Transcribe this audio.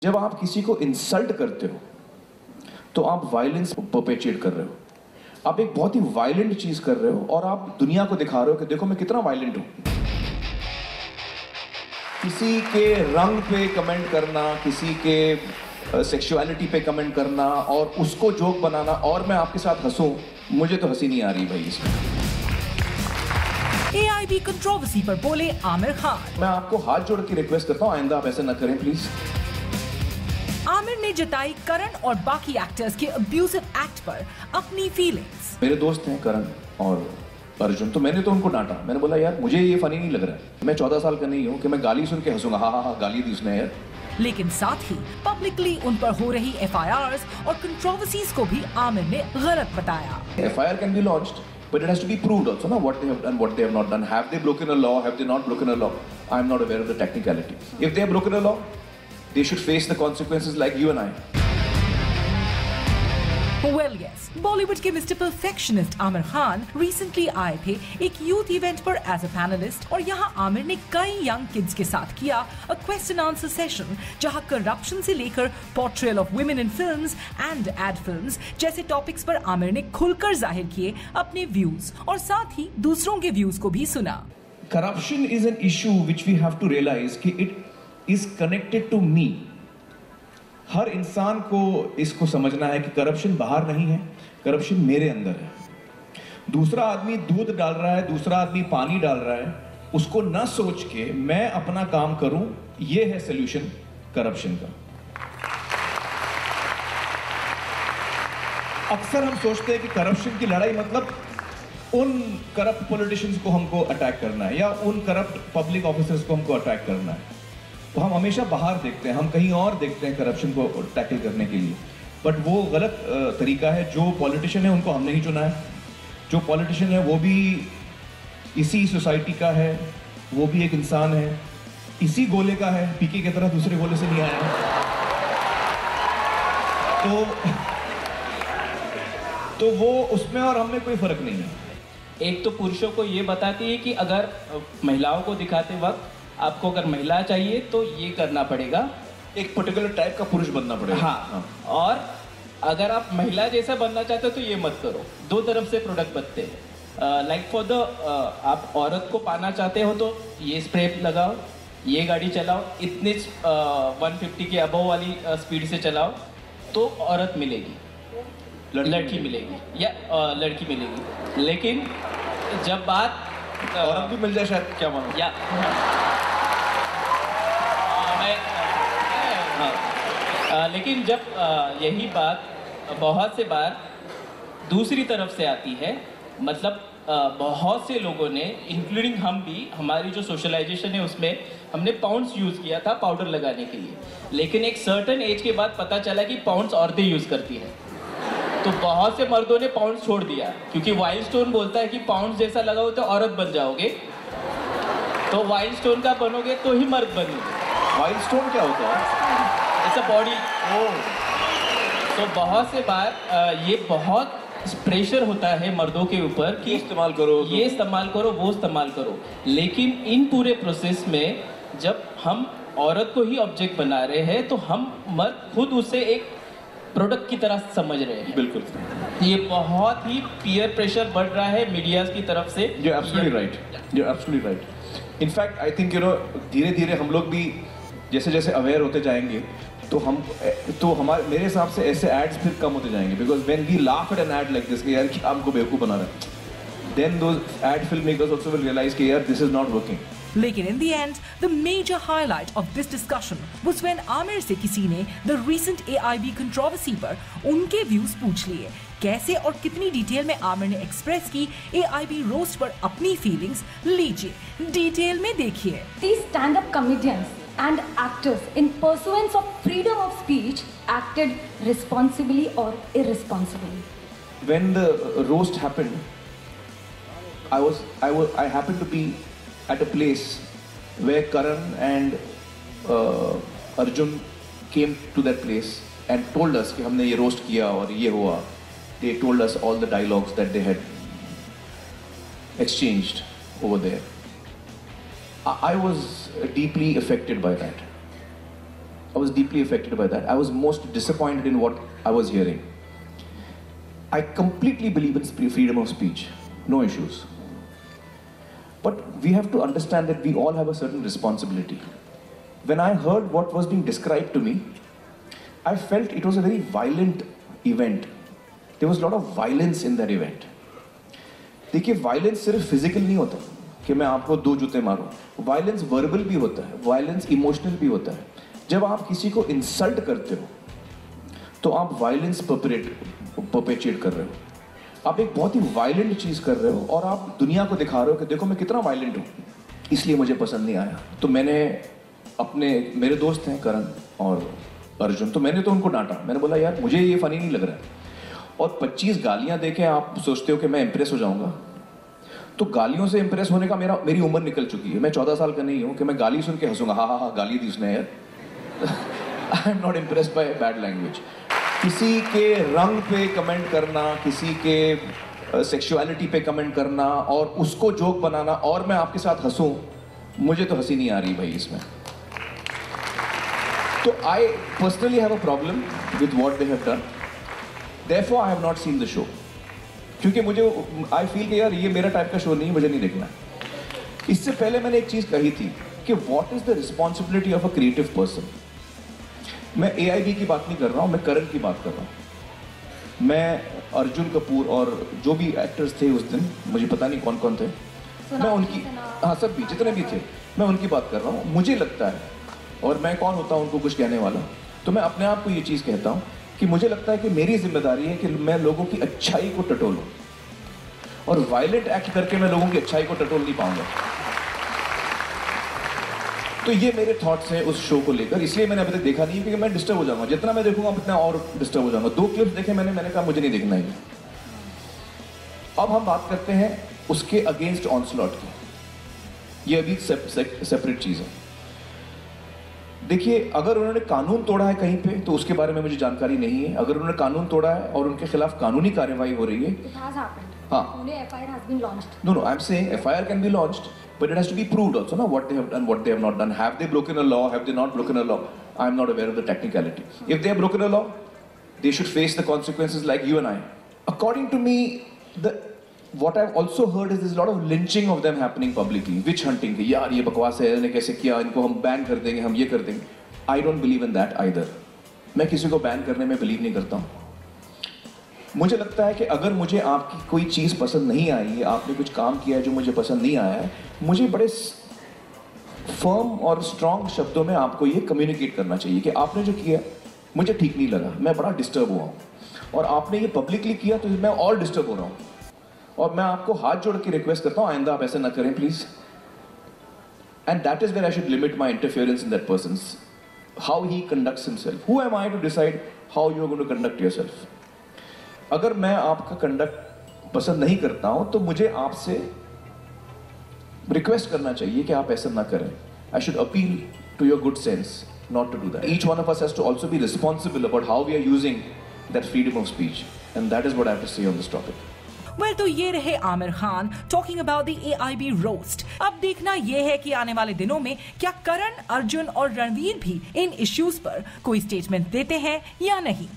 जब आप किसी को इंसल्ट करते हो तो आप वायलेंस परपेचुएट कर रहे हो। आप एक बहुत ही वायलेंट चीज कर रहे हो और आप दुनिया को दिखा रहे हो कि देखो मैं कितना वायलेंट हूं। किसी के रंग पे कमेंट करना, किसी के सेक्सुअलिटी पे कमेंट करना और उसको जोक बनाना और मैं आपके साथ हंसूं, मुझे तो हंसी नहीं आ रही भाई इसमें। AIB कंट्रोवर्सी पर बोले आमिर खान। मैं आपको हाथ जोड़ के रिक्वेस्ट करता हूं, आइंदा आप ऐसे न करें प्लीज। आमिर ने जताई करण और बाकी एक्टर्स के अब्यूजिव एक्ट पर अपनी फीलिंग्स। मेरे दोस्त हैं करण और अर्जुन, तो मैंने तो उनको डांटा। मैंने बोला यार मुझे ये फनी नहीं लग रहा है, मैं 14 साल का नहीं हूँ कि मैं गाली सुन के हंसूंगा। हाँ गाली दी उसने यार। लेकिन साथ ही पब्लिकली उन पर हो रही FIRs और कंट्रोवर्सीज को भी आमिर ने गलत बताया। FIR can be launched, but it has to be proved also, na, what they have done, what they have not done. Have they broken a law? Have they not broken a law? I am not aware of the technicality. If they have broken a law, they should face the consequences like you and I. Well, yes, Bollywood के mister perfectionist Aamir Khan recently आए थे एक youth event पर as a panelist और यहाँ आमिर ने कई young kids के साथ किया अ क्वेश्चन आंसर सेशन, जहाँ करप्शन से लेकर portrayal of women in films and ad films जैसे टॉपिक्स पर आमिर ने खुलकर जाहिर किए अपने व्यूज और साथ ही दूसरों के व्यूज को भी सुना। Corruption is an issue which we have to realize कि it is connected to me. हर इंसान को इसको समझना है कि करप्शन बाहर नहीं है, करप्शन मेरे अंदर है। दूसरा आदमी दूध डाल रहा है, दूसरा आदमी पानी डाल रहा है, उसको न सोच के मैं अपना काम करूं, ये है सॉल्यूशन करप्शन का। अक्सर हम सोचते हैं कि करप्शन की लड़ाई मतलब उन करप्ट पॉलिटिशियंस को हमको अटैक करना है या उन करप्ट पब्लिक ऑफिसर्स को हमको अटैक करना है। तो हम हमेशा बाहर देखते हैं, हम कहीं और देखते हैं करप्शन को टैकल करने के लिए, बट वो गलत तरीका है। जो पॉलिटिशियन है उनको हमने ही चुना है, जो पॉलिटिशियन है वो भी इसी सोसाइटी का है, वो भी एक इंसान है, इसी गोले का है, पीके की तरह दूसरे गोले से नहीं आया है। तो वो उसमें और हमें कोई फर्क नहीं है। एक तो पुरुषों को ये बताती है कि अगर महिलाओं को दिखाते वक्त आपको अगर महिला चाहिए तो ये करना पड़ेगा, एक पर्टिकुलर टाइप का पुरुष बनना पड़ेगा। हाँ। और अगर आप महिला जैसा बनना चाहते हो तो ये मत करो। दो तरफ से प्रोडक्ट बनते हैं। लाइक फॉर द आप औरत को पाना चाहते हो तो ये स्प्रे लगाओ, ये गाड़ी चलाओ, इतने 150 के अबव वाली स्पीड से चलाओ तो औरत मिलेगी, लड़की मिलेगी या लड़की मिलेगी। लेकिन जब बात औरत भी मिल जाए शायद, क्या मानो या लेकिन जब यही बात बहुत से बार दूसरी तरफ से आती है, मतलब बहुत से लोगों ने इंक्लूडिंग हम भी, हमारी जो सोशलाइजेशन है उसमें हमने पाउंड्स यूज़ किया था पाउडर लगाने के लिए, लेकिन एक सर्टेन एज के बाद पता चला कि पाउंड्स औरतें यूज़ करती हैं। तो बहुत से मर्दों ने पाउंड्स छोड़ दिया क्योंकि वाइल्ड स्टोन बोलता है कि पाउंड्स जैसा लगाओ तो औरत बन जाओगे, तो वाइल्ड स्टोन का बनोगे तो ही मर्द बनोगे। वाइल्ड स्टोन क्या होता है? It's a body. तो बहुत से बार ये बहुत प्रेशर होता है मर्दों के ऊपर कि इस्तेमाल करो, ये इस्तेमाल करो, वो इस्तेमाल करो। लेकिन इन पूरे प्रोसेस में जब हम औरत को ही ऑब्जेक्ट बना रहे हैं तो हम मर्द खुद उसे एक प्रोडक्ट की तरह समझ रहे हैं। बिल्कुल। ये बहुत ही पीयर प्रेशर बढ़ रहा है मीडिया की तरफ से। You're absolutely right. You're absolutely right. In fact, I think धीरे धीरे हम लोग भी जैसे जैसे अवेयर होते जाएंगे तो हमारे मेरे हिसाब से ऐसे एड्स फिर कम होते जाएंगे, because when we laugh at an ad like this कि यार क्या हमको बेवकूफ़ बना रहा है, then those ad film makers also will realise कि यार दिस इज नॉट वर्किंग। लेकिन in the end the major highlight of this discussion was when Aamir से किसी ने द रीसेंट AIB कंट्रोवर्सी पर उनके व्यूज पूछ लिए। कैसे और कितनी डिटेल में आमिर ने एक्सप्रेस की AIB रोस्ट पर अपनी फीलिंग्स, लीजिए डिटेल में देखिए। These stand-up comedians and actors, in pursuance of freedom of speech, acted responsibly or irresponsibly? When the roast happened, I happened to be at a place where Karan and Arjun came to that place and told us कि हमने ये roast किया और ये हुआ. They told us all the dialogues that they had exchanged over there. I was deeply affected by that. I was deeply affected by that. I was most disappointed in what I was hearing. I completely believe in freedom of speech, no issues. But we have to understand that we all have a certain responsibility. When I heard what was being described to me, I felt it was a very violent event. There was a lot of violence in that event. देखिए, violence सिर्फ physical नहीं होता कि मैं आपको 2 जूते मारूं. Violence verbal भी होता है, वायलेंस इमोशनल भी होता है. जब आप किसी को इंसल्ट करते हो तो आप वायलेंस परपेचुएट कर रहे हो. आप एक बहुत ही वायलेंट चीज कर रहे हो और आप दुनिया को दिखा रहे हो कि देखो मैं कितना वायलेंट हूं, इसलिए मुझे पसंद नहीं आया. तो मेरे दोस्त हैं करण और अर्जुन, तो मैंने तो उनको डांटा. मैंने बोला यार मुझे ये फनी नहीं लग रहा है. और 25 गालियां देके आप सोचते हो कि मैं इंप्रेस हो जाऊंगा. तो गालियों से इंप्रेस होने का मेरी उम्र निकल चुकी है. मैं 14 साल का नहीं हूं कि मैं गाली सुन के हंसूंगा, हाँ गाली दी उसने यार. I am not impressed by bad language. किसी के रंग पे कमेंट करना, किसी के सेक्सुअलिटी पे कमेंट करना और उसको जोक बनाना और मैं आपके साथ हंसूं, मुझे तो हंसी नहीं आ रही भाई इसमें. तो I personally have a problem with what they have done. Therefore, I have not seen the show. क्योंकि मुझे आई फील कि यार ये मेरा टाइप का शो नहीं, मुझे नहीं देखना. इससे पहले मैंने एक चीज कही थी कि what is the responsibility of a creative person. मैं AIB की बात नहीं कर रहा हूं, मैं करण की बात कर रहा हूं. मैं अर्जुन कपूर और जो भी एक्टर्स थे उस दिन, मुझे पता नहीं कौन कौन थे, मैं उनकी, हाँ सब भी जितने भी थे, मैं उनकी बात कर रहा हूँ. मुझे लगता है, और मैं कौन होता हूँ उनको कुछ कहने वाला, तो मैं अपने आप को ये चीज़ कहता हूँ कि मुझे लगता है कि मेरी जिम्मेदारी है कि मैं लोगों की अच्छाई को टटोलूं, और वायलेंट एक्ट करके मैं लोगों की अच्छाई को टटोल नहीं पाऊंगा. तो ये मेरे थॉट्स हैं उस शो को लेकर. इसलिए मैंने अभी तक देखा नहीं क्योंकि मैं डिस्टर्ब हो जाऊंगा. जितना मैं देखूंगा उतना और डिस्टर्ब हो जाऊंगा. 2 क्लिप्स देखे मैंने कहा मुझे नहीं देखना है. अब हम बात करते हैं उसके अगेंस्ट ऑनस्लॉट की. ये अभी सेपरेट चीज है. देखिए, अगर उन्होंने कानून तोड़ा है कहीं पे तो उसके बारे में मुझे जानकारी नहीं है. अगर उन्होंने कानून तोड़ा है और उनके खिलाफ कानूनी कार्रवाई हो रही है, हाँ, FIR has been launched. No, I'm saying FIR can be launched, but it has to be proved also, na, what they have done, what they have not done. Have they broken a law? Have they not broken a law? I'm not aware of the technicality. If they have broken a law, they should face the consequences like you and I. According to me, what I've also heard is there's a lot of lynching of them happening publicly, witch hunting. कि यार ये बकवास है, इन्होंने कैसे किया, इनको हम बैन कर देंगे, हम ये कर देंगे. I don't believe in that either. मैं किसी को बैन करने में बिलीव नहीं करता हूँ. मुझे लगता है कि अगर मुझे आपकी कोई चीज़ पसंद नहीं आई है, आपने कुछ काम किया है जो मुझे पसंद नहीं आया है, मुझे बड़े फर्म और स्ट्रॉन्ग शब्दों में आपको ये कम्युनिकेट करना चाहिए कि आपने जो किया मुझे ठीक नहीं लगा, मैं बड़ा डिस्टर्ब हुआ हूँ, और आपने ये पब्लिकली किया तो मैं और डिस्टर्ब हो रहा हूँ, और मैं आपको हाथ जोड़ के रिक्वेस्ट करता हूँ आइंदा आप ऐसे ना करें please. And that is where I should limit my interference in that person's how he conducts himself. Who am I to decide how you are going to conduct yourself. अगर मैं आपका कंडक्ट पसंद नहीं करता हूं तो मुझे आपसे रिक्वेस्ट करना चाहिए कि आप ऐसा ना करें. I should appeal to your good sense not to do that. Each one of us has to also be responsible about how we are using that freedom of speech, and that is what I have to say on this topic. Well, तो ये रहे Aamir Khan talking about the AIB roast. अब देखना ये है कि आने वाले दिनों में क्या करण, अर्जुन और रणवीर भी इन इश्यूज पर कोई स्टेटमेंट देते हैं या नहीं.